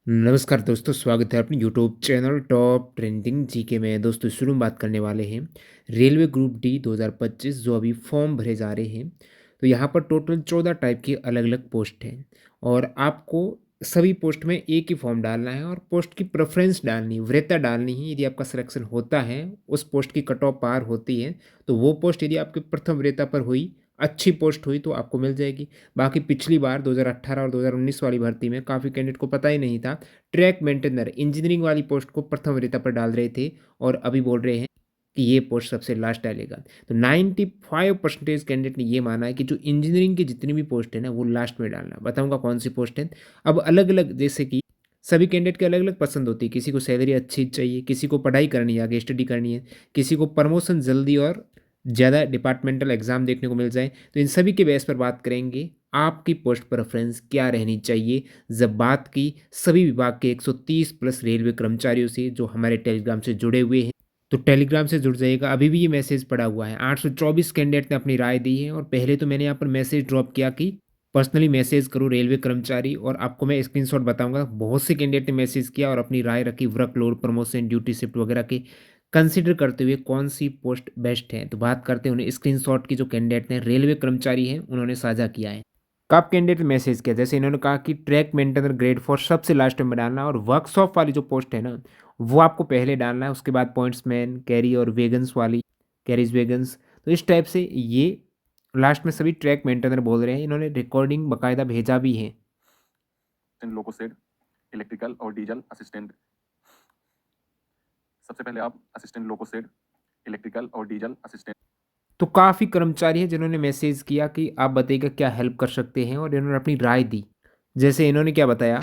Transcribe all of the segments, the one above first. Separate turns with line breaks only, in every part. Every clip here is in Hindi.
नमस्कार दोस्तों, स्वागत है अपने YouTube channel top trending GK में। दोस्तों शुरू में बात करने वाले हैं रेलवे ग्रुप डी 2025 जो अभी फॉर्म भरे जा रहे हैं। तो यहाँ पर टोटल 14 टाइप की अलग अलग पोस्ट हैं और आपको सभी पोस्ट में एक ही फॉर्म डालना है और पोस्ट की प्रेफरेंस डालनी है, वरीयता डालनी है। यदि आपका सिलेक्शन होता है, उस पोस्ट की कट ऑफ पार होती है, तो वो पोस्ट यदि आपकी प्रथम वरीयता पर हुई, अच्छी पोस्ट हुई तो आपको मिल जाएगी। बाकी पिछली बार 2018 और 2019 वाली भर्ती में काफ़ी कैंडिडेट को पता ही नहीं था, ट्रैक मेंटेनर इंजीनियरिंग वाली पोस्ट को प्रथम वरीयता पर डाल रहे थे और अभी बोल रहे हैं कि ये पोस्ट सबसे लास्ट डालेगा। तो 95% कैंडिडेट ने ये माना है कि जो इंजीनियरिंग की जितनी भी पोस्ट है ना, वो लास्ट में डालना। बताऊंगा कौन सी पोस्ट है। अब अलग अलग, जैसे कि सभी कैंडिडेट की अलग अलग पसंद होती है। किसी को सैलरी अच्छी चाहिए, किसी को पढ़ाई करनी है, आगे स्टडी करनी है, किसी को प्रमोशन जल्दी और ज़्यादा डिपार्टमेंटल एग्जाम देखने को मिल जाए। तो इन सभी के बेस पर बात करेंगे आपकी पोस्ट प्रेफरेंस क्या रहनी चाहिए। जब बात की सभी विभाग के 130 प्लस रेलवे कर्मचारियों से जो हमारे टेलीग्राम से जुड़े हुए हैं, तो टेलीग्राम से जुड़ जाइएगा। अभी भी ये मैसेज पड़ा हुआ है। 824 कैंडिडेट ने अपनी राय दी है और पहले तो मैंने यहाँ पर मैसेज ड्रॉप किया कि पर्सनली मैसेज करो रेलवे कर्मचारी, और आपको मैं स्क्रीनशॉट बताऊंगा। बहुत से कैंडिडेट ने मैसेज किया और अपनी राय रखी वर्कलोड, प्रमोशन, ड्यूटी शिफ्ट वगैरह के कंसीडर करते हुए कौन सी पोस्ट बेस्ट है। तो बात करते हैं उन्हें स्क्रीनशॉट की। जो कैंडिडेट ने रेलवे कर्मचारी हैं उन्होंने साझा किया है। कब कैंडिडेट मैसेज किया, जैसे इन्होंने कहा कि ट्रैक मेंटेनर ग्रेड 4 सबसे लास्ट में डालना है और वर्कशॉप वाली जो पोस्ट है ना, वो आपको पहले डालना है। उसके बाद पॉइंट्समैन, कैरी और वेगन्स वाली, कैरीज वेगन्स। तो इस टाइप से ये लास्ट में सभी ट्रैक मेंटेनर बोल रहे हैं। इन्होंने रिकॉर्डिंग बाकायदा भेजा भी है।
लोकोसेड, इलेक्ट्रिकल और डीजल असिस्टेंट। सबसे पहले आप असिस्टेंट लोकोसेड, इलेक्ट्रिकल और डीजल असिस्टेंट।
तो काफ़ी कर्मचारी हैं जिन्होंने मैसेज किया कि आप बताइएगा क्या हेल्प कर सकते हैं, और इन्होंने अपनी राय दी। जैसे इन्होंने क्या बताया,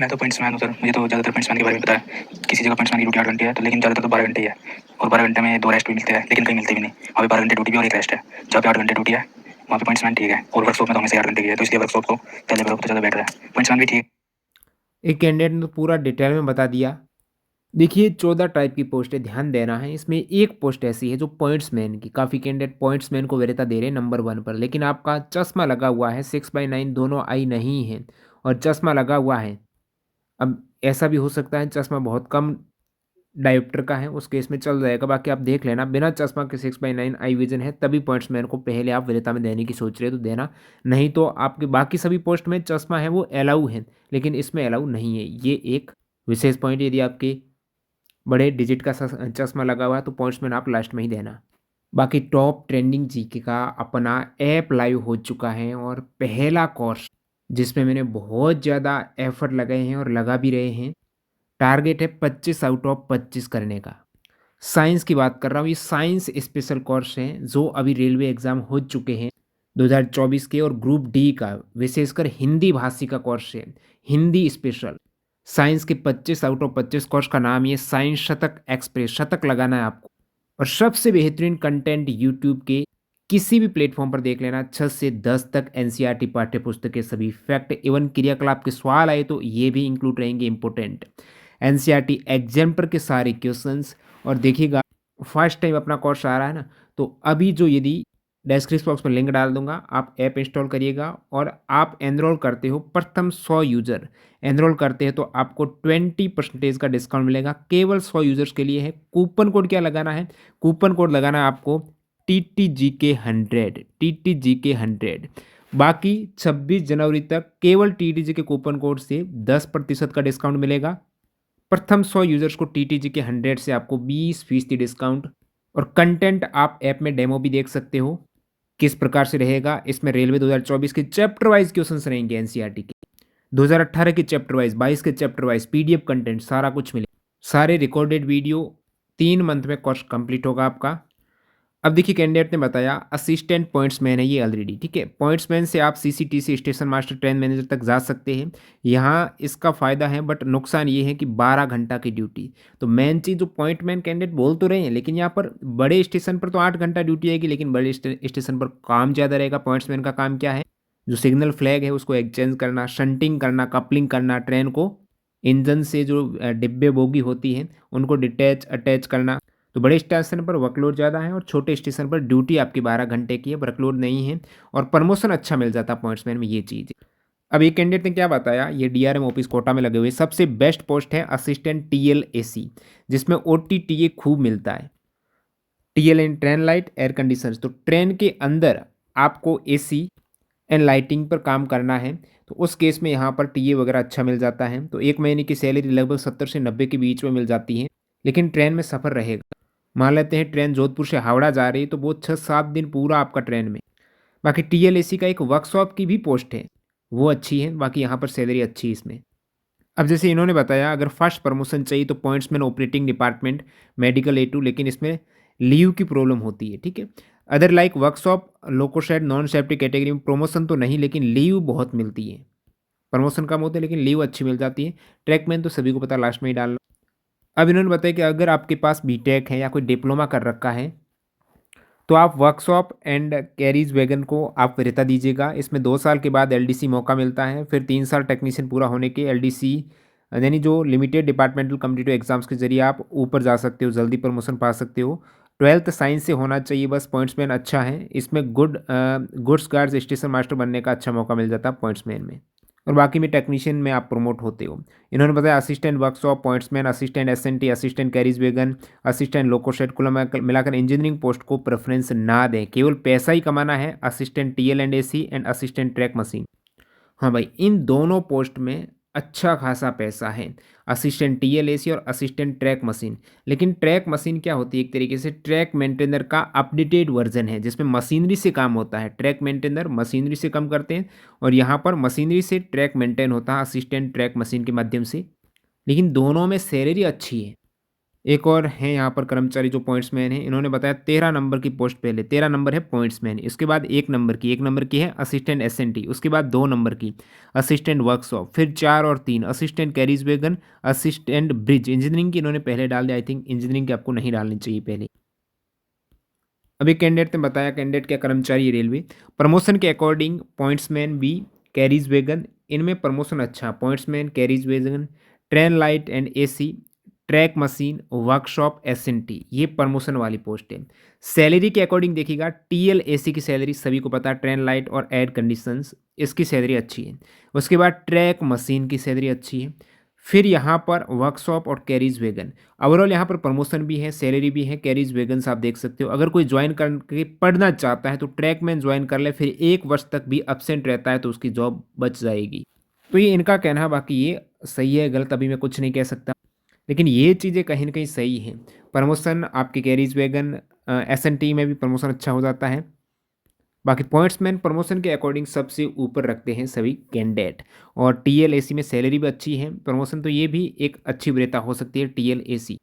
मैं तो पॉइंट्समैन हूँ सर, मुझे तो ज़्यादातर पॉइंट्समैन के बारे में पता है। किसी जगह पॉइंट्समैन की ड्यूटी 8 घंटे है, तो लेकिन ज़्यादातर तो 12 घंटे ही है। और 12 घंटे में 2 रेस्ट भी मिलते हैं, लेकिन कहीं मिलते भी नहीं। वहाँ पे 12 घंटे ड्यूटी भी और एक रेस्ट है। जहाँ पे 8 घंटे ड्यूटी है वहाँ पे पॉइंट्समैन ठीक है, और वर्कशॉप में तो हमेशा 8 घंटे की है, तो इसलिए वर्कशॉप को पहले करो तो ज़्यादा बेटर है। पॉइंट्समैन भी ठीक।
एक कैंडिडेट ने तो पूरा डिटेल में बता दिया। देखिए 14 टाइप की पोस्ट है, ध्यान देना है। इसमें एक पोस्ट ऐसी है जो पॉइंट्समैन की, काफ़ी कैंडिडेट पॉइंट्समैन को वरीयता दे रहे हैं नंबर 1 पर, लेकिन आपका चश्मा लगा हुआ है, 6/9 दोनों आई नहीं है और चश्मा लगा हुआ है। अब ऐसा भी हो सकता है चश्मा बहुत कम डायोप्टर का है, उस केस में चल जाएगा। बाकी आप देख लेना, बिना चश्मा के 6/9 आई विजन है तभी पॉइंट्समैन को पहले आप वरीयता में देने की सोच रहे हो तो देना। नहीं तो आपके बाकी सभी पोस्ट में चश्मा है वो अलाउ है, लेकिन इसमें अलाउ नहीं है। ये एक विशेष पॉइंट। यदि आपके बड़े डिजिट का चश्मा लगा हुआ है तो पॉइंट्समैन आप लास्ट में ही देना। बाकी टॉप ट्रेंडिंग जीके का अपना ऐप लाइव हो चुका है और पहला कोर्स जिसमें मैंने बहुत ज़्यादा एफर्ट लगाए हैं और लगा भी रहे हैं। टारगेट है 25 आउट ऑफ 25 करने का। साइंस की बात कर रहा हूँ। ये साइंस स्पेशल कोर्स हैं जो अभी रेलवे एग्ज़ाम हो चुके हैं 2024 के, और ग्रुप डी का विशेषकर हिंदी भाषी का कोर्स है, हिंदी स्पेशल। साइंस के 25 आउट ऑफ 25 कोर्स का नाम ये साइंस शतक एक्सप्रेस, शतक लगाना है आपको। और सबसे बेहतरीन कंटेंट यूट्यूब के किसी भी प्लेटफॉर्म पर देख लेना। 6 से 10 तक एनसीईआरटी पाठ्य पुस्तक के सभी फैक्ट एवं क्रियाकलाप के सवाल आए तो ये भी इंक्लूड रहेंगे, इंपॉर्टेंट एनसीईआरटी एग्जाम्पल के सारे क्वेश्चंस। और देखिएगा फर्स्ट टाइम अपना कोर्स आ रहा है ना, तो अभी जो यदि डिस्क्रिप्शन बॉक्स में लिंक डाल दूंगा, आप ऐप इंस्टॉल करिएगा और आप एनरोल करते हो, प्रथम 100 यूज़र एनरोल करते हैं तो आपको 20% का डिस्काउंट मिलेगा। केवल 100 यूज़र्स के लिए है। कूपन कोड क्या लगाना है, कूपन कोड लगाना है आपको TTGK100, TTGK100। बाकी 26 जनवरी तक केवल TTG के कूपन कोड से 10% का डिस्काउंट मिलेगा। प्रथम 100 यूजर्स को TTGK100 से आपको 20% डिस्काउंट। और कंटेंट आप ऐप में डेमो भी देख सकते हो किस प्रकार से रहेगा। इसमें रेलवे 2024 के चैप्टर वाइज क्वेश्चंस रहेंगे, एनसीईआरटी के 2018 के चैप्टर वाइज, 22 के चैप्टर वाइज, पीडीएफ कंटेंट सारा कुछ मिलेगा। सारे रिकॉर्डेड वीडियो। 3 मंथ में कोर्स कंप्लीट होगा आपका। अब देखिए कैंडिडेट ने बताया असिस्टेंट पॉइंट्समैन है ये ऑलरेडी, ठीक है। पॉइंट्समैन से आप CCTC station master train manager तक जा सकते हैं। यहाँ इसका फ़ायदा है, बट नुकसान ये है कि 12 घंटा की ड्यूटी। तो मेन चीज़ जो पॉइंटमैन कैंडिडेट बोल तो रहे हैं, लेकिन यहाँ पर बड़े स्टेशन पर तो 8 घंटा ड्यूटी आएगी, लेकिन बड़े स्टेशन पर काम ज़्यादा रहेगा। पॉइंट्समैन का काम क्या है, जो सिग्नल फ्लैग है उसको एक्सचेंज करना, शंटिंग करना, कपलिंग करना, ट्रेन को इंजन से जो डिब्बे बोगी होती हैं उनको डिटैच अटैच करना। तो बड़े स्टेशन पर वर्कलोड ज़्यादा है और छोटे स्टेशन पर ड्यूटी आपकी 12 घंटे की है, वर्कलोड नहीं है और प्रमोशन अच्छा मिल जाता है पॉइंट्समैन में, ये चीज़। अब एक कैंडिडेट ने क्या बताया, ये डीआरएम ऑफिस कोटा में लगे हुए सबसे बेस्ट पोस्ट है असिस्टेंट टीएल एसी, जिसमें ओटीटीए खूब मिलता है। टीएल इन ट्रेन लाइट एयर कंडीशनर्स, तो ट्रेन के अंदर आपको एसी एंड लाइटिंग पर काम करना है, तो उस केस में यहाँ पर टीए वगैरह अच्छा मिल जाता है। तो 1 महीने की सैलरी लगभग 70 से 90 के बीच में मिल जाती है, लेकिन ट्रेन में सफ़र रहेगा। मान लेते हैं ट्रेन जोधपुर से हावड़ा जा रही है, तो वो 6-7 दिन पूरा आपका ट्रेन में। बाकी टीएलएसी का एक वर्कशॉप की भी पोस्ट है, वो अच्छी है, बाकी यहाँ पर सैलरी अच्छी है इसमें। अब जैसे इन्होंने बताया, अगर फर्स्ट प्रमोशन चाहिए तो pointsman operating department medical A2, लेकिन इसमें लीव की प्रॉब्लम होती है, ठीक है। Other like workshop loco shed non safety category में प्रमोशन तो नहीं, लेकिन लीव बहुत मिलती है। प्रमोशन कम होते हैं लेकिन लीव अच्छी मिल जाती है। ट्रैकमैन तो सभी को पता, लास्ट में ही डालना। अब इन्होंने बताया कि अगर आपके पास बीटेक है या कोई डिप्लोमा कर रखा है, तो आप वर्कशॉप एंड कैरीज वैगन को आप वरीयता दीजिएगा। इसमें 2 साल के बाद एलडीसी मौका मिलता है, फिर 3 साल टेक्नीशियन पूरा होने के एलडीसी यानी जो लिमिटेड डिपार्टमेंटल कम्पिटिटिव एग्जाम्स के जरिए आप ऊपर जा सकते हो, जल्दी प्रमोशन पा सकते हो। 12th साइंस से होना चाहिए बस, पॉइंट्समैन अच्छा है। इसमें गुड्स गार्ड्स स्टेशन मास्टर बनने का अच्छा मौका मिल जाता है पॉइंट्समैन में, और बाकी में टेक्नीशियन में आप प्रमोट होते हो। इन्होंने बताया assistant workshop pointsman, assistant SNT, assistant carriage wagon, assistant loco shed, कुल मिलाकर इंजीनियरिंग पोस्ट को प्रेफरेंस ना दें, केवल पैसा ही कमाना है। Assistant TL and AC and assistant track machine, हाँ भाई, इन दोनों पोस्ट में अच्छा खासा पैसा है, असिस्टेंट टीएल एसी और असिस्टेंट ट्रैक मशीन। लेकिन ट्रैक मशीन क्या होती है, एक तरीके से ट्रैक मेंटेनर का अपडेटेड वर्जन है, जिसमें मशीनरी से काम होता है। ट्रैक मेंटेनर मशीनरी से काम करते हैं, और यहाँ पर मशीनरी से ट्रैक मेंटेन होता है असिस्टेंट ट्रैक मशीन के माध्यम से। लेकिन दोनों में सैलरी अच्छी है। एक और है यहाँ पर कर्मचारी जो पॉइंट्समैन है, इन्होंने बताया 13 नंबर की पोस्ट, पहले 13 नंबर है पॉइंट्समैन, इसके बाद 1 नंबर की है असिस्टेंट एसएनटी, उसके बाद 2 नंबर की असिस्टेंट वर्कशॉप, फिर 4 और 3 assistant carriage wagon, assistant bridge. Engineering की इन्होंने पहले डाल दिया, आई थिंक इंजीनियरिंग की आपको नहीं डालनी चाहिए पहले। अभी कैंडिडेट ने बताया, कैंडिडेट क्या कर्मचारी रेलवे, प्रमोशन के according pointsman B, carriage wagon, इनमें प्रमोशन अच्छा, pointsman carriage wagon, train light and AC, track machine, workshop SNT, ये प्रमोशन वाली पोस्ट है। सैलरी के अकॉर्डिंग देखिएगा, टीएल एसी की सैलरी सभी को पता है, ट्रेन लाइट और एयर कंडीशंस इसकी सैलरी अच्छी है। उसके बाद ट्रैक मशीन की सैलरी अच्छी है। फिर यहाँ पर वर्कशॉप और कैरीज वैगन, ओवरऑल यहाँ पर प्रमोशन भी है, सैलरी भी है। कैरीज वैगन आप देख सकते हो, अगर कोई ज्वाइन करके पढ़ना चाहता है तो ट्रैकमैन ज्वाइन कर ले, फिर 1 वर्ष तक भी एब्सेंट रहता है तो उसकी जॉब बच जाएगी। तो ये इनका कहना है, बाकी ये सही है गलत अभी मैं कुछ नहीं कह सकता, लेकिन ये चीज़ें कहीं ना कहीं सही हैं। प्रमोशन आपके कैरीज वैगन एसएनटी में भी प्रमोशन अच्छा हो जाता है। बाकी पॉइंट्समैन प्रमोशन के अकॉर्डिंग सबसे ऊपर रखते हैं सभी कैंडिडेट, और टीएलएसी में सैलरी भी अच्छी है, प्रमोशन तो ये भी एक अच्छी वरीयता हो सकती है TLAC.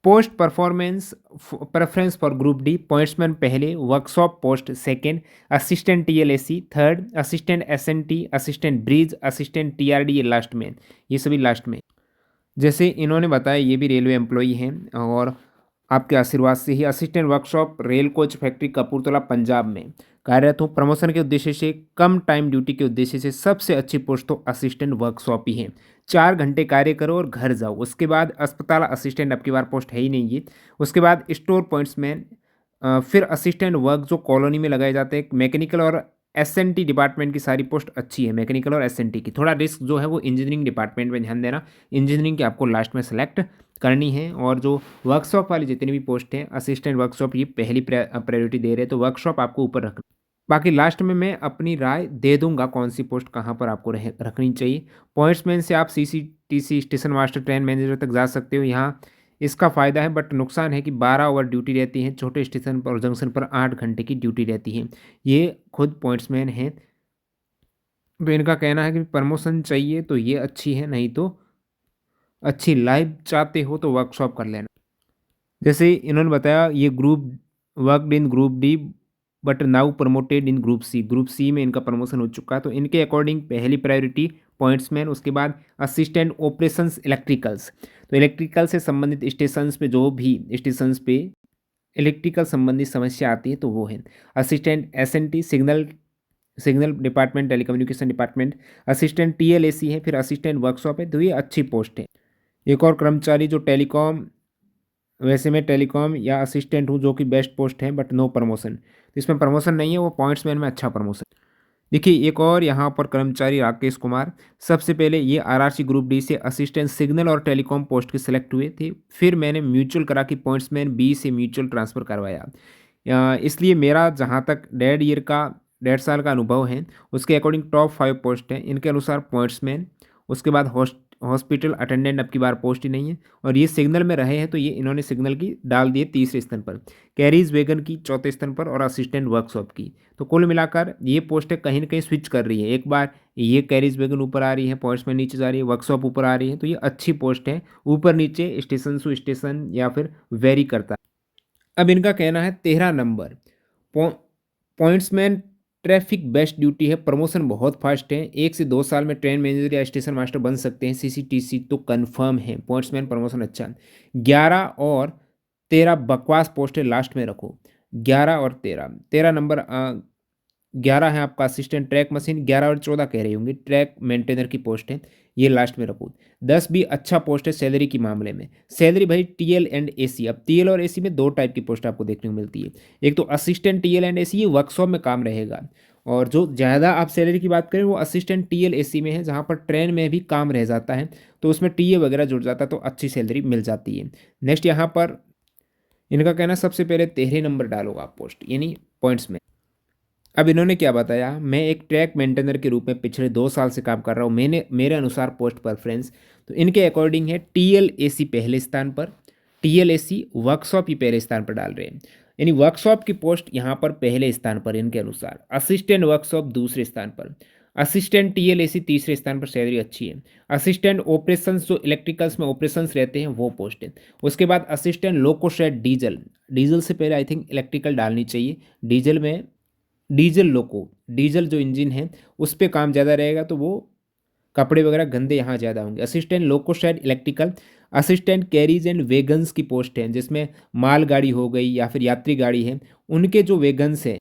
Post performance preference for group D, pointsman पहले, workshop post second, assistant TLAC third, assistant SNT, assistant bridge, assistant TRD ये लास्ट में, ये सभी लास्ट में। जैसे इन्होंने बताया ये भी रेलवे एम्प्लॉई हैं, और आपके आशीर्वाद से ही assistant workshop rail coach factory Kapurthala Punjab में कार्यरत हूँ। प्रमोशन के उद्देश्य से, कम टाइम ड्यूटी के उद्देश्य से सबसे अच्छी पोस्ट तो असिस्टेंट वर्कशॉप ही है। 4 घंटे कार्य करो और घर जाओ। उसके बाद अस्पताल असिस्टेंट अब की बार पोस्ट है ही नहीं ये। उसके बाद स्टोर पॉइंट्समैन, फिर असिस्टेंट वर्क जो कॉलोनी में लगाए जाते हैं। मैकेनिकल और एसएनटी डिपार्टमेंट की सारी पोस्ट अच्छी है, मैकेनिकल और एसएनटी की। थोड़ा रिस्क जो है वो इंजीनियरिंग डिपार्टमेंट में ध्यान देना, इंजीनियरिंग की आपको लास्ट में सेलेक्ट करनी है। और जो वर्कशॉप वाली जितनी भी पोस्ट हैं, असिस्टेंट वर्कशॉप ये पहली प्रायोरिटी दे रहे हैं, तो वर्कशॉप आपको ऊपर रखना। बाकी लास्ट में मैं अपनी राय दे दूंगा कौन सी पोस्ट कहाँ पर आपको रखनी चाहिए। पॉइंट्समैन से आप CCTC station master train manager तक जा सकते हो, यहाँ इसका फ़ायदा है, बट नुकसान है कि 12 आवर ड्यूटी रहती है, छोटे स्टेशन पर और जंक्शन पर 8 घंटे की ड्यूटी रहती है। ये खुद पॉइंट्समैन हैं, तो इनका कहना है कि प्रमोशन चाहिए तो ये अच्छी है, नहीं तो अच्छी लाइफ चाहते हो तो वर्कशॉप कर लेना। जैसे इन्होंने बताया, ये group worked in group D but now promoted in group C, group C में इनका प्रमोशन हो चुका है। तो इनके अकॉर्डिंग पहली प्रायोरिटी पॉइंट्समैन, उसके बाद असिस्टेंट ऑपरेशंस इलेक्ट्रिकल्स, तो इलेक्ट्रिकल से संबंधित स्टेशंस पे जो भी स्टेशंस पे इलेक्ट्रिकल संबंधी समस्या आती है तो वो है। Assistant SNT signal department, telecommunication department, assistant TLAC है, फिर असिस्टेंट वर्कशॉप है, तो ये अच्छी पोस्ट है। एक और कर्मचारी जो टेलीकॉम, वैसे मैं टेलीकॉम या असिस्टेंट हूँ जो कि बेस्ट पोस्ट है बट नो प्रमोशन, तो इसमें प्रमोशन नहीं है, वो पॉइंट्समैन में अच्छा प्रमोशन। देखिए एक और यहाँ पर कर्मचारी राकेश कुमार, सबसे पहले ये आरआरसी ग्रुप डी से असिस्टेंट सिग्नल और टेलीकॉम पोस्ट के सिलेक्ट हुए थे। फिर मैंने म्यूचुअल करा कि पॉइंट्समैन बी से म्यूचुअल ट्रांसफ़र करवाया। इसलिए मेरा जहाँ तक 1.5 साल का अनुभव है, उसके अकॉर्डिंग टॉप 5 पोस्ट हैं। इनके अनुसार पॉइंट्समैन, उसके बाद हॉस्पिटल अटेंडेंट अब की बार पोस्ट ही नहीं है, और ये सिग्नल में रहे हैं तो ये इन्होंने सिग्नल की डाल दिए तीसरे स्थान पर, कैरीज वैगन की चौथे स्थान पर, और असिस्टेंट वर्कशॉप की। तो कुल मिलाकर ये पोस्टें कहीं ना कहीं स्विच कर रही है। एक बार ये कैरीज वैगन ऊपर आ रही है, पॉइंट्स में नीचे जा रही है, वर्कशॉप ऊपर आ रही है, तो ये अच्छी पोस्ट है। ऊपर नीचे स्टेशन टू स्टेशन या फिर वेरी करता है। अब इनका कहना है 13 number pointsman traffic best duty है, प्रमोशन बहुत फास्ट है, 1 से 2 साल में ट्रेन मैनेजर या स्टेशन मास्टर बन सकते हैं, सीसीटीसी तो कंफर्म है, पॉइंट्समैन प्रमोशन अच्छा। 11 और 13 बकवास पोस्ट है, लास्ट में रखो। 11 और 13 नंबर 11 है आपका असिस्टेंट ट्रैक मशीन, 11 और 14 कह रही होंगी ट्रैक मेंटेनर की पोस्ट है, ये लास्ट में रखो। 10 भी अच्छा पोस्ट है सैलरी के मामले में। सैलरी भाई टीएल एंड एसी, अब टीएल और एसी में 2 टाइप की पोस्ट आपको देखने को मिलती है। एक तो असिस्टेंट टीएल एंड एसी, ये वर्कशॉप में काम रहेगा, और जो ज़्यादा आप सैलरी की बात करें वो असिस्टेंट टीएल एसी में है, जहाँ पर ट्रेन में भी काम रह जाता है, तो उसमें टीए वगैरह जुड़ जाता है तो अच्छी सैलरी मिल जाती है। नेक्स्ट यहाँ पर इनका कहना सबसे पहले 13 नंबर डालो आप पोस्ट, यानी पॉइंट्स में। अब इन्होंने क्या बताया, मैं एक ट्रैक मेंटेनर के रूप में पिछले 2 साल से काम कर रहा हूँ, मेरे अनुसार पोस्ट प्रेफरेंस तो इनके अकॉर्डिंग है टीएल एसी पहले स्थान पर, टीएल एसी वर्कशॉप ही पहले स्थान पर डाल रहे हैं, यानी वर्कशॉप की पोस्ट यहाँ पर पहले स्थान पर इनके अनुसार, असिस्टेंट वर्कशॉप दूसरे स्थान पर, असिस्टेंट टीएल एसी तीसरे स्थान पर, सैलरी अच्छी है। असिस्टेंट ऑपरेशंस, जो इलेक्ट्रिकल्स में ऑपरेशंस रहते हैं वो पोस्ट है। उसके बाद assistant loco shed diesel, diesel से पहले आई थिंक इलेक्ट्रिकल डालनी चाहिए, डीजल में डीजल लोको, डीजल जो इंजन है उस पे काम ज़्यादा रहेगा, तो वो कपड़े वगैरह गंदे यहाँ ज़्यादा होंगे। Assistant loco shed electrical, assistant carries and vegans की पोस्ट है, जिसमें माल गाड़ी हो गई या फिर यात्री गाड़ी है, उनके जो वेगन्स हैं,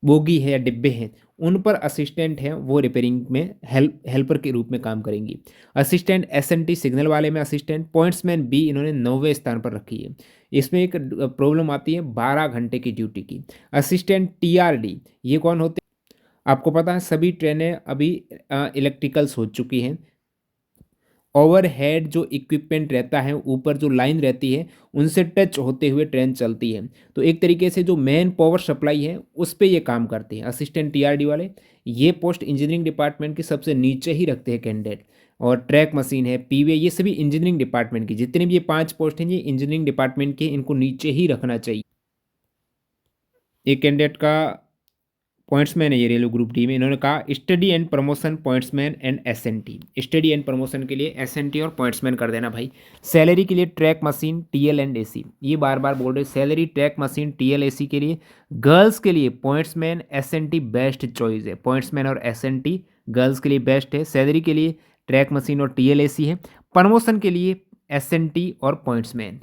बोगी है या डिब्बे हैं, उन पर असिस्टेंट हैं, वो रिपेयरिंग में हेल्पर के रूप में काम करेंगी। असिस्टेंट एसएनटी सिग्नल वाले में असिस्टेंट, पॉइंट्समैन बी इन्होंने 9वें स्थान पर रखी है। इसमें एक प्रॉब्लम आती है 12 घंटे की ड्यूटी की। असिस्टेंट टीआरडी, ये कौन होते हैं आपको पता है, सभी ट्रेनें अभी इलेक्ट्रिकल्स हो चुकी हैं। ओवरहेड जो इक्विपमेंट रहता है, ऊपर जो लाइन रहती है, उनसे टच होते हुए ट्रेन चलती है, तो एक तरीके से जो मेन पावर सप्लाई है उस पे ये काम करते हैं असिस्टेंट टीआरडी वाले। ये पोस्ट इंजीनियरिंग डिपार्टमेंट के सबसे नीचे ही रखते हैं कैंडिडेट। और ट्रैक मशीन है, पीवे, ये सभी इंजीनियरिंग डिपार्टमेंट की, जितने भी ये 5 पोस्ट हैं ये इंजीनियरिंग डिपार्टमेंट के, इनको नीचे ही रखना चाहिए। एक कैंडिडेट का पॉइंट्समैन है ये रेलवे ग्रुप डी में, इन्होंने कहा study and promotion pointsman and SNT, study and promotion के लिए एसएनटी और पॉइंट्समैन कर देना भाई। सैलरी के लिए track machine TL and AC, ये बार बार बोल रहे, salary track machine TL AC के लिए। गर्ल्स के लिए पॉइंट्समैन एसएनटी बेस्ट चॉइस है, पॉइंट्समैन और एसएनटी गर्ल्स के लिए बेस्ट है। सैलरी के लिए ट्रैक मशीन और टीएल एसी है, प्रमोशन के लिए एसएनटी और पॉइंट्समैन।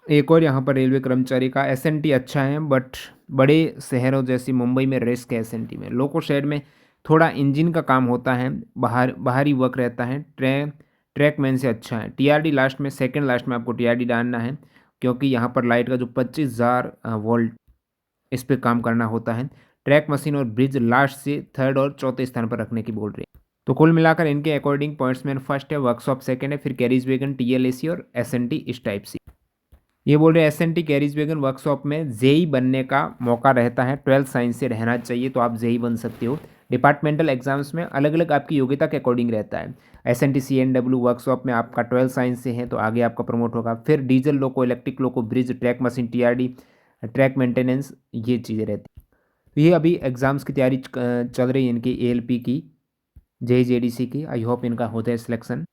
एक और यहाँ पर रेलवे कर्मचारी का एसएनटी अच्छा है, बट बड़े शहरों जैसी मुंबई में रिस्क है एसएनटी में। लोको शेड में थोड़ा इंजन का काम होता है, बाहरी वर्क रहता है, ट्रैकमैन से अच्छा है। टीआरडी लास्ट में, सेकंड लास्ट में आपको टीआरडी डालना है, क्योंकि यहाँ पर लाइट का जो 25,000 वोल्ट, इस पर काम करना होता है। ट्रैक मशीन और ब्रिज लास्ट से थर्ड और चौथे स्थान पर रखने की बोल रही है। तो कुल मिलाकर इनके अकॉर्डिंग पॉइंट्समैन फर्स्ट है, वर्कशॉप सेकंड है, फिर कैरीज वैगन, टीएलएसी और एसएनटी इस टाइप से। ये बोल रहे हैं एसएनटी कैरीज वैगन वर्कशॉप में जेई बनने का मौका रहता है, 12th साइंस से रहना चाहिए तो आप जेई बन सकते हो। डिपार्टमेंटल एग्जाम्स में अलग अलग आपकी योग्यता के अकॉर्डिंग रहता है। एसएनटी सीएनडब्ल्यू वर्कशॉप में आपका 12th साइंस से है तो आगे आपका प्रमोट होगा। फिर डीजल लोको, electric loco, bridge, track machine, TRD, track maintenance, ये चीज़ें रहती हैं। तो ये अभी एग्ज़ाम्स की तैयारी चल रही है इनकी, एएलपी की, जेईजेडीसी की। आई होप इनका होता है सिलेक्शन।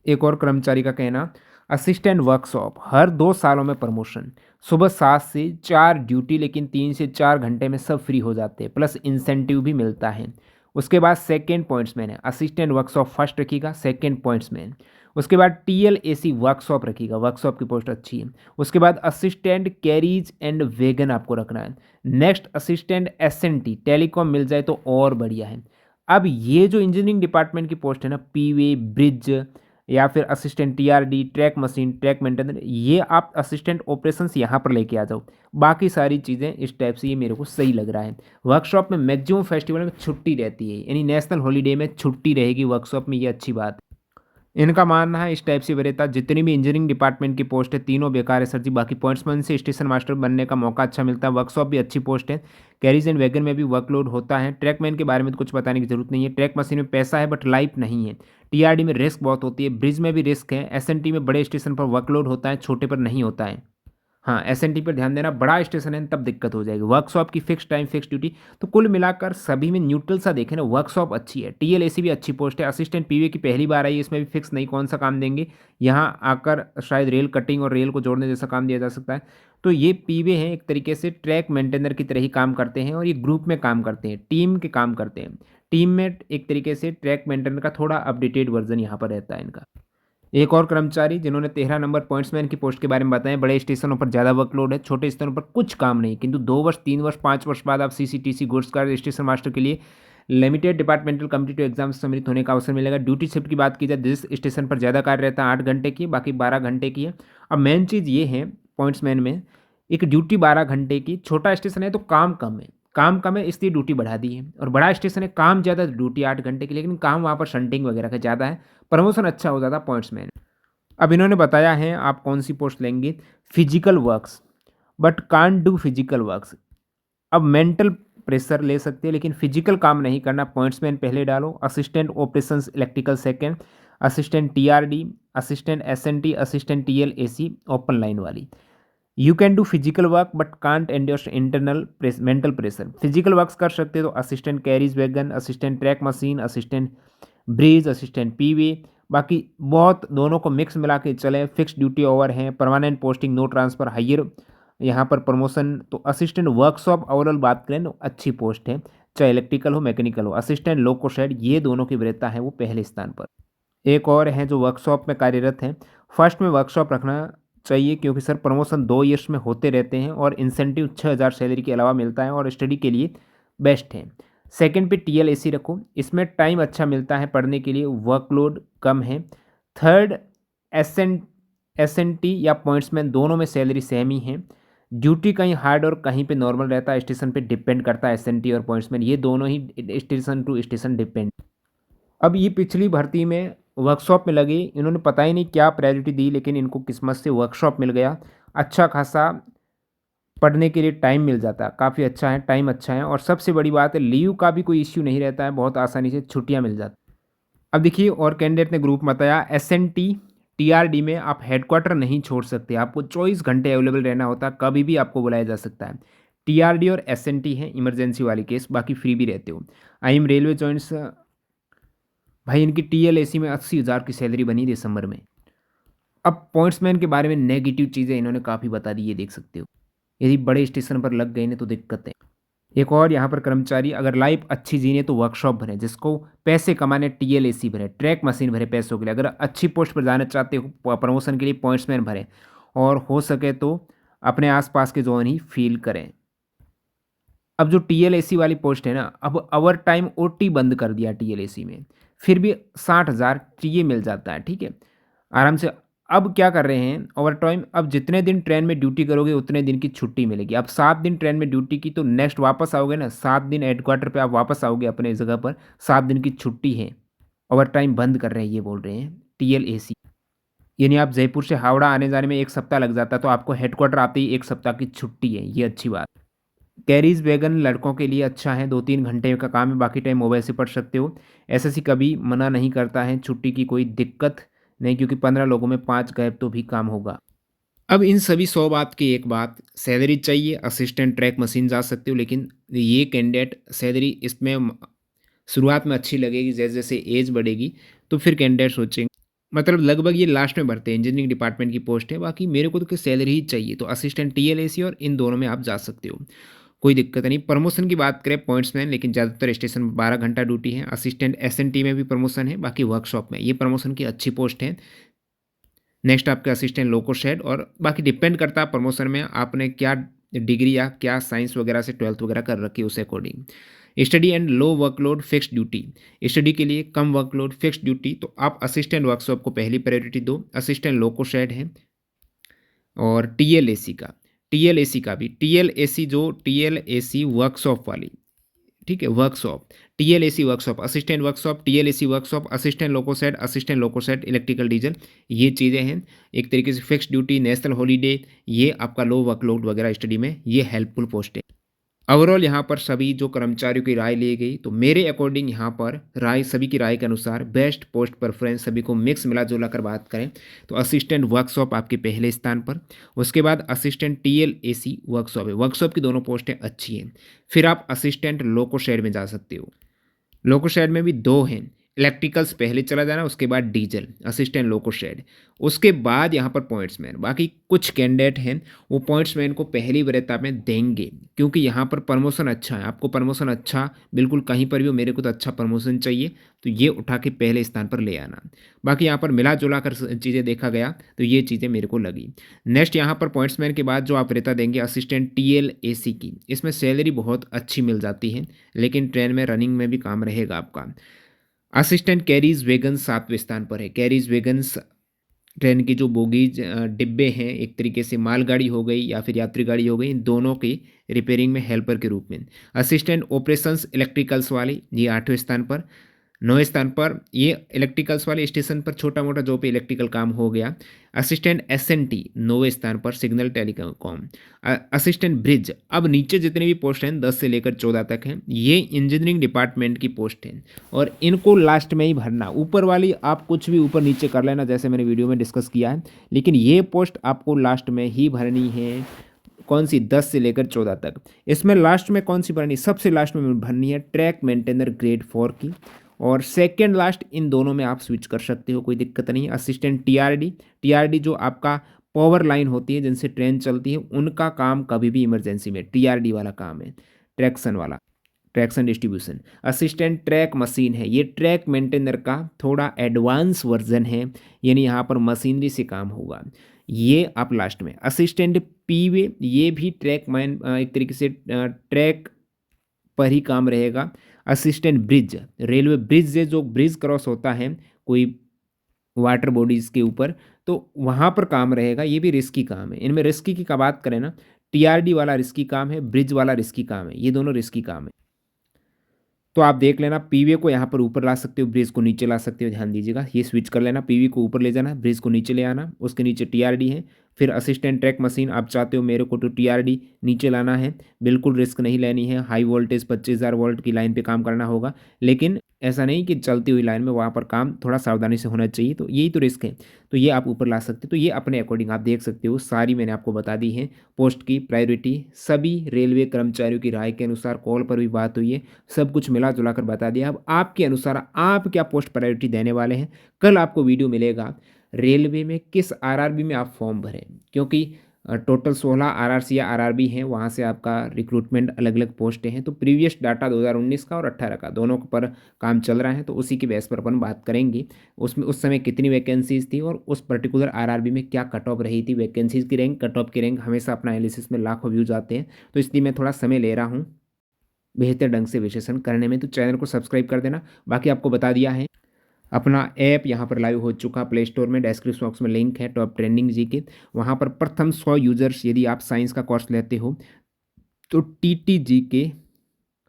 एक और कर्मचारी का कहना, असिस्टेंट वर्कशॉप हर 2 सालों में प्रमोशन, सुबह 7 से 4 ड्यूटी, लेकिन 3 से 4 घंटे में सब फ्री हो जाते हैं, प्लस इंसेंटिव भी मिलता है। उसके बाद सेकेंड पॉइंट्समैन है, असिस्टेंट वर्कशॉप फर्स्ट रखिएगा, सेकेंड पॉइंट्समैन। उसके बाद टीएलएसी वर्कशॉप रखिएगा, वर्कशॉप की पोस्ट अच्छी है। उसके बाद असिस्टेंट कैरीज एंड वेगन आपको रखना है। नेक्स्ट असिस्टेंट एसएनटी, टेलीकॉम मिल जाए तो और बढ़िया है। अब ये जो इंजीनियरिंग डिपार्टमेंट की पोस्ट है ना, पीवे, ब्रिज, या फिर assistant TRD, track machine, track maintainer, ये आप असिस्टेंट ऑपरेशंस यहाँ पर लेके आ जाओ। बाकी सारी चीज़ें इस टाइप से ये मेरे को सही लग रहा है। वर्कशॉप में मैक्सिमम फेस्टिवल में छुट्टी रहती है, यानी नेशनल हॉलीडे में छुट्टी रहेगी वर्कशॉप में, ये अच्छी बात है। इनका मानना है इस टाइप से वरीयता जितनी भी इंजीनियरिंग डिपार्टमेंट की पोस्ट है तीनों बेकार है सर जी। बाकी पॉइंट्समैन से स्टेशन मास्टर बनने का मौका अच्छा मिलता है, वर्कशॉप भी अच्छी पोस्ट है, कैरीज एंड वैगन में भी वर्कलोड होता है। ट्रैकमैन के बारे में तो कुछ बताने की जरूरत नहीं है, ट्रैक मशीन में पैसा है बट लाइफ नहीं है। टीआरडी में रिस्क बहुत होती है, ब्रिज में भी रिस्क है, एसएनटी में बड़े स्टेशन पर वर्कलोड होता है, छोटे पर नहीं होता है। हाँ, एसएनटी पर ध्यान देना, बड़ा स्टेशन है तब दिक्कत हो जाएगी। वर्कशॉप की फिक्स टाइम फिक्स ड्यूटी, तो कुल मिलाकर सभी में न्यूट्रल सा देखें ना, वर्कशॉप अच्छी है। टीएलएसी भी अच्छी पोस्ट है, असिस्टेंट पीवे की पहली बार आई है, इसमें भी फिक्स नहीं कौन सा काम देंगे। यहाँ आकर शायद रेल कटिंग और रेल को जोड़ने जैसा काम दिया जा सकता है। तो ये पीवे हैं, एक तरीके से ट्रैक मेंटेनर की तरह ही काम करते हैं और ये ग्रुप में काम करते हैं, टीम के काम करते हैं। टीम में एक तरीके से ट्रैक मेंटेनर का थोड़ा अपडेटेड वर्जन यहाँ पर रहता है इनका। एक और कर्मचारी जिन्होंने 13 नंबर पॉइंट्समैन की पोस्ट के बारे में बताया, बड़े स्टेशनों पर ज़्यादा वर्कलोड है, छोटे स्टेशनों पर कुछ काम नहीं, किंतु 2 वर्ष 3 वर्ष 5 वर्ष बाद आप CCTC goods card station master के लिए लिमिटेड डिपार्टमेंटल कम्पिटिटिव एग्जाम से सम्मिलित होने का अवसर मिलेगा। ड्यूटी शिफ्ट की बात की जाए, जिस स्टेशन पर ज़्यादा कार्य रहता है 8 घंटे की, बाकी 12 घंटे की है। अब मेन चीज़ ये है पॉइंट्समैन में, एक ड्यूटी 12 घंटे की, छोटा स्टेशन है तो काम कम है, काम कम है इसलिए ड्यूटी बढ़ा दी है, और बड़ा स्टेशन है काम ज़्यादा ड्यूटी 8 घंटे की, लेकिन काम वहाँ पर शंटिंग वगैरह का ज़्यादा है, प्रमोशन अच्छा हो जाता पॉइंट्समैन। अब इन्होंने बताया है आप कौन सी पोस्ट लेंगे, physical works but can't do physical works. अब मेंटल प्रेशर ले सकते हैं लेकिन फिजिकल काम नहीं करना, पॉइंट्समैन पहले डालो। Assistant operations electrical second, assistant TRD, assistant SNT, assistant TLAC open line वाली। You can do physical work but can't endure internal mental pressure. Physical works कर सकते हो तो assistant carriage wagon, assistant track machine, assistant bridge, assistant P way, बाकी बहुत दोनों को मिक्स मिला के चले। फिक्स ड्यूटी ओवर है, permanent posting, no transfer, higher यहाँ पर प्रमोशन। तो असिस्टेंट वर्कशॉप ओवरऑल बात करें तो अच्छी पोस्ट है, चाहे इलेक्ट्रिकल हो मैकेनिकल हो। असिस्टेंट लोको शेड, ये दोनों की वरीयता है वो पहले स्थान पर। एक और है जो वर्कशॉप में कार्यरत हैं, फर्स्ट में वर्कशॉप रखना चाहिए क्योंकि सर प्रमोशन 2 ईयर्स में होते रहते हैं और इंसेंटिव 6000 सैलरी के अलावा मिलता है और स्टडी के लिए बेस्ट है। सेकंड पे टीएलएसी रखो, इसमें टाइम अच्छा मिलता है पढ़ने के लिए, वर्कलोड कम है। थर्ड एसएनटी या पॉइंट्समैन, दोनों में सैलरी सेम ही है। ड्यूटी कहीं हार्ड और कहीं पे नॉर्मल रहता है, स्टेशन पे डिपेंड करता है। एसएनटी और पॉइंट्समैन ये दोनों ही स्टेशन टू स्टेशन डिपेंड। अब ये पिछली भर्ती में वर्कशॉप में लगी, इन्होंने पता ही नहीं क्या प्रायोरिटी दी, लेकिन इनको किस्मत से वर्कशॉप मिल गया। अच्छा खासा पढ़ने के लिए टाइम मिल जाता है, काफ़ी अच्छा है, टाइम अच्छा है, और सबसे बड़ी बात है लीव का भी कोई इश्यू नहीं रहता है, बहुत आसानी से छुट्टियां मिल जाती। अब देखिए और कैंडिडेट ने ग्रुप बताया, एसएनटी टीआरडी में आप हेडक्वार्टर नहीं छोड़ सकते, आपको 24 घंटे अवेलेबल रहना होता है, कभी भी आपको बुलाया जा सकता है। टीआरडी और एसएनटी है इमरजेंसी वाली केस, बाकी फ्री भी रहते हो। आई एम रेलवे जॉइंट्स, भाई इनकी टीएलएसी में 80,000 की सैलरी बनी दिसंबर में। अब पॉइंट्समैन के बारे में नेगेटिव चीज़ें इन्होंने काफ़ी बता दी, ये देख सकते हो, यदि बड़े स्टेशन पर लग गए ना तो दिक्कत है। एक और यहाँ पर कर्मचारी अगर लाइफ अच्छी जीने तो वर्कशॉप भरे, जिसको पैसे कमाने टीएलएसी भरे, ट्रैक मशीन भरे पैसों के लिए। अगर अच्छी पोस्ट पर जाना चाहते हो प्रमोशन के लिए पॉइंट्समैन भरे, और हो सके तो अपने आसपास के जोन ही फील करें। अब जो टीएलएसी वाली पोस्ट है ना, अब ओवर टाइम ओटी बंद कर दिया टीएलएसी में, फिर भी 60,000 टीए मिल जाता है, ठीक है आराम से। अब क्या कर रहे हैं ओवर टाइम, अब जितने दिन ट्रेन में ड्यूटी करोगे उतने दिन की छुट्टी मिलेगी। अब 7 दिन ट्रेन में ड्यूटी की तो नेक्स्ट वापस आओगे ना, 7 दिन हेडक्वार्टर पे आप वापस आओगे अपने जगह पर, 7 दिन की छुट्टी है। ओवर टाइम बंद कर रहे हैं ये बोल रहे हैं टीएलएसी। यानी आप जयपुर से हावड़ा आने जाने में 1 सप्ताह लग जाता है, तो आपको हेडक्वार्टर आते ही 1 सप्ताह की छुट्टी है, ये अच्छी बात। कैरीज वैगन लड़कों के लिए अच्छा है, 2-3 घंटे का काम है, बाकी टाइम मोबाइल से पढ़ सकते हो। एसएससी कभी मना नहीं करता है, छुट्टी की कोई दिक्कत नहीं, क्योंकि 15 लोगों में 5 गए तो भी काम होगा। अब इन सभी 100 बात की एक बात, सैलरी चाहिए, असिस्टेंट ट्रैक मशीन जा सकते हो, लेकिन ये कैंडिडेट सैलरी इसमें शुरुआत में अच्छी लगेगी, जैसे जैसे एज बढ़ेगी तो फिर कैंडिडेट सोचेंगे, मतलब लगभग ये लास्ट में भरते हैं, इंजीनियरिंग डिपार्टमेंट की पोस्ट है। बाकी मेरे को तो सैलरी ही चाहिए, तो असिस्टेंट टीएलएसी और इन दोनों में आप जा सकते हो, कोई दिक्कत नहीं। प्रमोशन की बात करें पॉइंट्समैन, लेकिन ज़्यादातर स्टेशन में 12 घंटा ड्यूटी है। असिस्टेंट एसएनटी में भी प्रमोशन है, बाकी वर्कशॉप में ये प्रमोशन की अच्छी पोस्ट है। नेक्स्ट आपके असिस्टेंट लोको शेड, और बाकी डिपेंड करता है प्रमोशन में आपने क्या डिग्री या क्या साइंस वगैरह से 12th वगैरह कर रखी है, उस according. Study and low workload fixed duty, study के लिए कम वर्कलोड फिक्स्ड ड्यूटी, तो आप असिस्टेंट वर्कशॉप को पहली प्रायोरिटी दो। असिस्टेंट लोकोशेड है और टीएलएसी का भी, टीएलएसी वर्कशॉप वाली, ठीक है, workshop, TLAC workshop, assistant workshop, TLAC workshop, assistant loco shed electrical diesel, ये चीज़ें हैं एक तरीके से फिक्स ड्यूटी, नेशनल हॉलीडे, ये आपका लो वर्कलोड वगैरह स्टडी में ये हेल्पफुल पोस्ट है। ओवरऑल यहाँ पर सभी जो कर्मचारियों की राय ली गई, तो मेरे अकॉर्डिंग यहाँ पर राय, सभी की राय के अनुसार बेस्ट पोस्ट प्रेफरेंस, सभी को मिक्स मिला जुला कर बात करें तो असिस्टेंट वर्कशॉप आपके पहले स्थान पर, उसके बाद असिस्टेंट टीएलएसी वर्कशॉप है, वर्कशॉप की दोनों पोस्टें अच्छी हैं। फिर आप असिस्टेंट लोको शेड में जा सकते हो, लोको शेड में भी दो हैं, इलेक्ट्रिकल्स पहले चला जाना, उसके बाद डीजल, असिस्टेंट लोको शेड, उसके बाद यहाँ पर पॉइंट्समैन। बाकी कुछ कैंडिडेट हैं वो पॉइंट्समैन को पहली वरीयता में देंगे क्योंकि यहाँ पर प्रमोशन अच्छा है, आपको प्रमोशन अच्छा बिल्कुल कहीं पर भी हो, मेरे को तो अच्छा प्रमोशन चाहिए, तो ये उठा के पहले स्थान पर ले आना। बाकी यहाँ पर मिला जुला कर चीज़ें देखा गया तो ये चीज़ें मेरे को लगी। नेक्स्ट यहाँ पर पॉइंट्समैन के बाद जो आप वरीयता देंगे असिस्टेंट टीएलएसी की, इसमें सैलरी बहुत अच्छी मिल जाती है लेकिन ट्रेन में रनिंग में भी काम रहेगा आपका। असिस्टेंट कैरीज वैगन्स 7वें स्थान पर है, कैरीज वैगन्स ट्रेन की जो बोगीज डिब्बे हैं, एक तरीके से मालगाड़ी हो गई या फिर यात्री गाड़ी हो गई, इन दोनों की रिपेयरिंग में हेल्पर के रूप में। असिस्टेंट ऑपरेशंस इलेक्ट्रिकल्स वाली, ये 8वें स्थान पर। 9वें स्थान पर ये इलेक्ट्रिकल्स वाले स्टेशन पर छोटा मोटा जो पे इलेक्ट्रिकल काम हो गया। असिस्टेंट एसएनटी 9वें स्थान पर, सिग्नल टेलीकॉम। असिस्टेंट ब्रिज, अब नीचे जितने भी पोस्ट हैं 10 से लेकर 14 तक हैं, ये इंजीनियरिंग डिपार्टमेंट की पोस्ट हैं और इनको लास्ट में ही भरना। ऊपर वाली आप कुछ भी ऊपर नीचे कर लेना जैसे मैंने वीडियो में डिस्कस किया है, लेकिन ये पोस्ट आपको लास्ट में ही भरनी है। कौन सी? 10 से लेकर 14 तक। इसमें लास्ट में कौन सी भरनी? सबसे लास्ट में भरनी है ट्रैक मेंटेनर ग्रेड 4 की, और सेकेंड लास्ट इन दोनों में आप स्विच कर सकते हो, कोई दिक्कत नहीं। असिस्टेंट टीआरडी जो आपका पावर लाइन होती है जिनसे ट्रेन चलती है, उनका काम कभी भी इमरजेंसी में टीआरडी वाला काम है, ट्रैक्शन वाला, traction distribution. Assistant track machine है, ये ट्रैक मेंटेनर का थोड़ा एडवांस वर्जन है, यानी यहाँ पर मशीनरी से काम होगा, ये आप लास्ट में। असिस्टेंट पीवे, ये भी ट्रैक मैन, एक तरीके से ट्रैक पर ही काम रहेगा। असिस्टेंट ब्रिज, रेलवे ब्रिज से जो ब्रिज क्रॉस होता है कोई वाटर बॉडीज़ के ऊपर, तो वहाँ पर काम रहेगा, ये भी रिस्की काम है। इनमें रिस्की की बात करें ना, टीआरडी वाला रिस्की काम है, ब्रिज वाला रिस्की काम है, ये दोनों रिस्की काम है। तो आप देख लेना, पीवे को यहाँ पर ऊपर ला सकते हो, ब्रिज को नीचे ला सकते हो, ध्यान दीजिएगा, ये स्विच कर लेना, पीवी को ऊपर ले जाना, ब्रिज को नीचे ले आना, उसके नीचे टीआरडी है। फिर असिस्टेंट ट्रैक मशीन, आप चाहते हो मेरे को तो टीआरडी नीचे लाना है, बिल्कुल रिस्क नहीं लेनी है, हाई वोल्टेज 25,000 वोल्ट की लाइन पे काम करना होगा, लेकिन ऐसा नहीं कि चलती हुई लाइन में वहाँ पर काम थोड़ा सावधानी से होना चाहिए, तो यही तो रिस्क है, तो ये आप ऊपर ला सकते हो। तो ये अपने अकॉर्डिंग आप देख सकते हो, सारी मैंने आपको बता दी है पोस्ट की प्रायोरिटी, सभी रेलवे कर्मचारियों की राय के अनुसार, कॉल पर भी बात हुई है, सब कुछ मिला जुला कर बता दिया। अब आपके अनुसार आप क्या पोस्ट प्रायोरिटी देने वाले हैं, कल आपको वीडियो मिलेगा रेलवे में किस आरआरबी में आप फॉर्म भरें, क्योंकि टोटल 16 आरआरसी या आरआरबी हैं, वहाँ से आपका रिक्रूटमेंट अलग अलग पोस्टें हैं, तो प्रीवियस डाटा 2019 का और 18 का दोनों पर काम चल रहा है, तो उसी की बेस पर अपन बात करेंगे उसमें उस समय कितनी वैकेंसीज थी और उस पर्टिकुलर आरआरबी में क्या कट ऑफ रही थी, वैकेंसीज की रैंक, कट ऑफ की रैंक, हमेशा अपना एनालिसिस में लाखों व्यूज आते हैं, तो इसलिए मैं थोड़ा समय ले रहा हूँ बेहतर ढंग से विश्लेषण करने में। तो चैनल को सब्सक्राइब कर देना। बाकी आपको बता दिया है अपना ऐप यहाँ पर लाइव हो चुका प्ले स्टोर में, डिस्क्रिप्शन बॉक्स में लिंक है, टॉप ट्रेंडिंग जी के, वहाँ पर प्रथम 100 यूजर्स, यदि आप साइंस का कोर्स लेते हो तो TTG के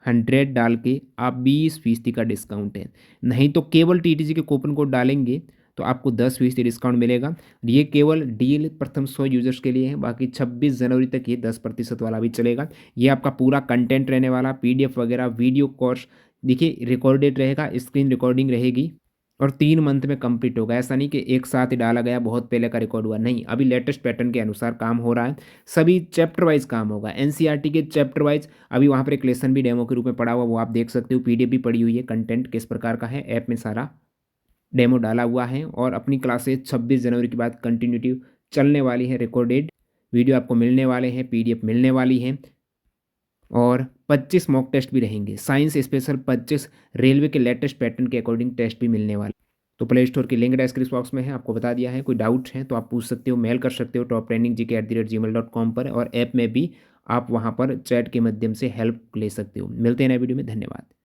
100 डाल के आप 20% का डिस्काउंट है, नहीं तो केवल TTG के कूपन कोड डालेंगे तो आपको 10% डिस्काउंट मिलेगा। ये केवल डील प्रथम 100 यूजर्स के लिए है, बाकी 26 जनवरी तक ये 10% वाला भी चलेगा। ये आपका पूरा कंटेंट रहने वाला, PDF वगैरह, वीडियो कोर्स देखिए रिकॉर्डेड रहेगा, स्क्रीन रिकॉर्डिंग रहेगी और 3 मंथ में कंप्लीट होगा। ऐसा नहीं कि एक साथ ही डाला गया, बहुत पहले का रिकॉर्ड हुआ, नहीं, अभी लेटेस्ट पैटर्न के अनुसार काम हो रहा है, सभी चैप्टर वाइज काम होगा, NCERT के चैप्टर वाइज। अभी वहाँ पर एक लेसन भी डेमो के रूप में पड़ा हुआ, वो आप देख सकते हो, PDF भी पड़ी हुई है, कंटेंट किस प्रकार का है, ऐप में सारा डेमो डाला हुआ है। और अपनी क्लासेज 26 जनवरी के बाद कंटिन्यूटी चलने वाली है, रिकॉर्डेड वीडियो आपको मिलने वाले हैं, PDF मिलने वाली है, और 25 मॉक टेस्ट भी रहेंगे, साइंस स्पेशल 25 रेलवे के लेटेस्ट पैटर्न के अकॉर्डिंग टेस्ट भी मिलने वाले। तो प्ले स्टोर की लिंक डिस्क्रिप्शन बॉक्स में है, आपको बता दिया है। कोई डाउट है तो आप पूछ सकते हो, मेल कर सकते हो toptraininggk@gmail.com पर, और ऐप में भी आप वहाँ पर चैट के माध्यम से हेल्प ले सकते हो। मिलते हैं नए वीडियो में, धन्यवाद।